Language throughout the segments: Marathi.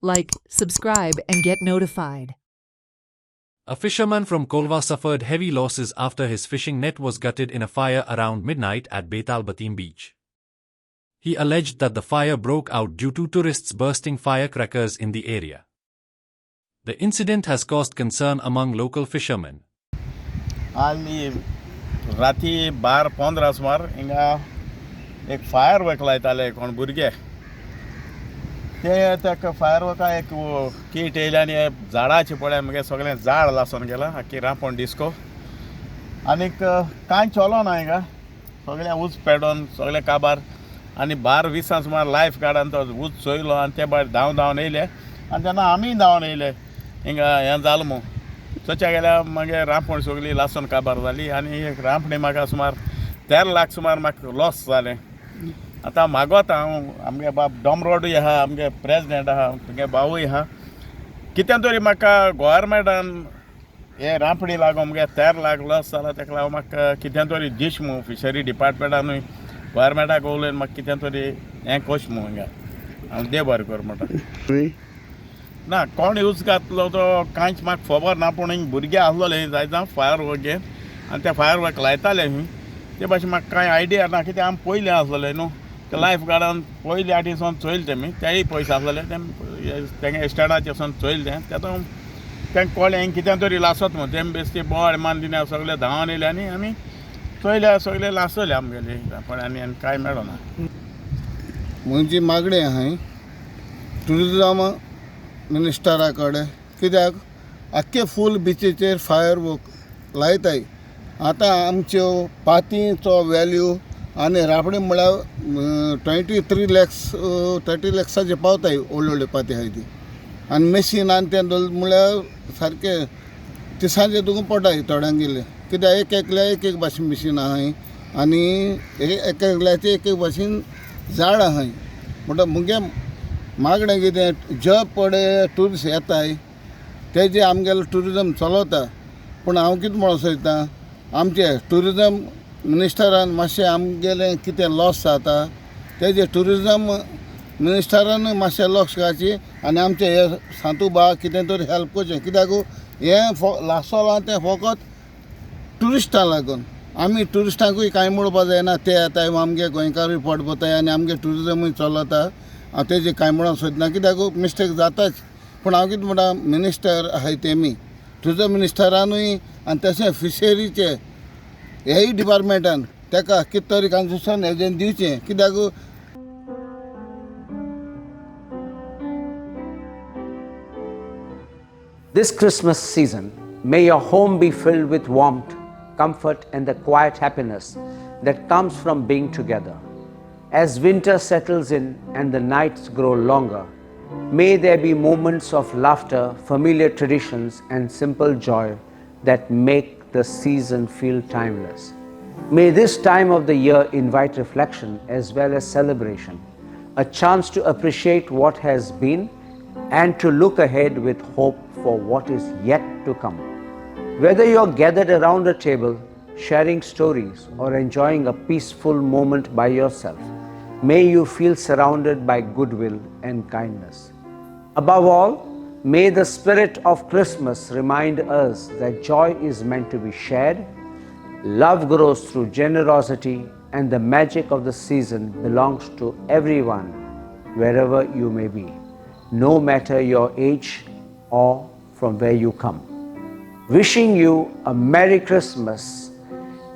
like, subscribe, and get notified. A fisherman from Kolva suffered heavy losses after his fishing net was gutted in a fire around midnight at Betal Batim beach. He alleged that the fire broke out due to tourists bursting firecrackers in the area. The incident has caused concern among local fishermen. Ali राती 12:15 सुमार हिंगा एक फायर वर्क लायताले कोण भुरगे ते ताका फायर वर्का एक कीट येयली आनी झाडाचे पळय मगे सगळें झाड लासून गेलां आख्खी रांपोण डिस्को आनीक कांय चलो ना हिंगा सगळें उंच पेडोन सगळें काबार आनी 12:20 सुमार लायफ गार्डान तो उंच चोयलो आनी ते भायर धांवन येयले आनी तेन्ना आमी धांवन येयले हिंगा हें जालें मू थंयच्या गेल्यार मागीर रांपोण सगळी लासून काबार जाली आनी एक रांपणी म्हाका सुमार 13 लाख सुमार म्हाका लॉस जालें आतां मागोता हांव आमगे बाब डॉमरोडूय आहा आमगे प्रेजिडेंट आहा तुगे भावूय आहा कितें तरी म्हाका गोवोरमेंटान हे रांपणी लागून मुगे 13 लाख लॉस जाला तेका लागून म्हाका कितें तरी दिश मू फिशरी डिपार्टमेंटानूय गोवोरमेंटाक उलयन म्हाका कितें तरी हें कोश मू हिंगा हांव देव बरें कर म्हणटा ना कोण यूज घातलो तो कांयच म्हाका खबर ना पूण हिंग भुरगे आसलोले जायत फायर वर्क घेवन आनी ते फायर वर्क लायताले खंय ते भाशेन म्हाका कांय आयडिया ना कित्याक आमी पयलीं आसलोले न्हू ते लायफ गार्डान पयलीं आटीसून चोयले तेमी तेय पयशे आसलेले तेंगे एस्टेटाचेर सावन चोयले तें तेतून तेंका कळ्ळें हिंग कितें तरी लासत म्हणून तेमी बेश्टी बोड मान दिना सगळे धांवन येयले आनी आमी चोयले सगळे लासले आमगेली रांपणी आनी कांय मेळना म्हजी मागणी आहा ट्युरिजम मिनिस्टरा कडेन कित्याक आख्खे फूल बिचीचेर फायर वर्क लायताय आतां आमच्यो पातीचो वॅल्यू आनी रांपणी म्हळ्यार 23 लॅक्स 30 लॅक्साचे पावताय व्हडल्यो व्हडल्यो पाती आहाय ती आनी मेशीन आनी तें म्हळ्यार सारकें तिसांचे तुका पडटाय थोड्यांगेले कित्याक एक एकल्या एक एक भाशेन मशीन आहाय आनी एक एकल्याचे एक एक भाशेन झाड आहाय म्हणटा मुगे मागणें कितें जे पडे ट्युरिस्ट येताय तेजे आमगेलो ट्युरिजम चलता पूण हांव कितें म्हणून सोदतां आमचे ट्युरिजम मिनिस्टरान मातशें आमगेलें कितें लॉस जाता तेजे ट्युरिजम मिनिस्टरानूय मातशें लक्ष घालची आनी आमचे हे सांतूबा कितें तरी हेल्प करचें कित्याक हें लासोलां तें फकत ट्युरिस्टां लागून आमी ट्युरिस्टांकूय कांय म्हणपाक जायना ते येताय आमगे गोंयकारूय पोट भरताय आनी आमगे ट्युरिजमूय चलता हांव तेजें कांय म्हणून सोदना कित्याक मिस्टेक जाताच पूण हांव कितें म्हणटा मिनिस्टर आहाय तेमी ट्युरिजम मिनिस्टरानूय आनी तशें फिशरीचे हेय डिपार्टमेंटान तेका कितें तरी कन्सेशन हेजें दिवचें कित्याक This Christmas season, may your home be filled with warmth, comfort, and the quiet happiness that comes from being together. As winter settles in and the nights grow longer, may there be moments of laughter, familiar traditions, and simple joy that make the season feel timeless. May this time of the year invite reflection as well as celebration, a chance to appreciate what has been and to look ahead with hope for what is yet to come. Whether you're gathered around a table, sharing stories, or enjoying a peaceful moment by yourself, may you feel surrounded by goodwill and kindness. Above all, may the spirit of Christmas remind us that joy is meant to be shared, love grows through generosity, and the magic of the season belongs to everyone, wherever you may be, no matter your age or from where you come. Wishing you a Merry Christmas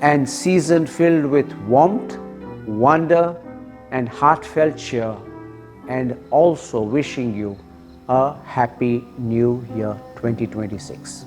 and season filled with warmth, wonder, and heartfelt cheer, and also wishing you a Happy New Year 2026.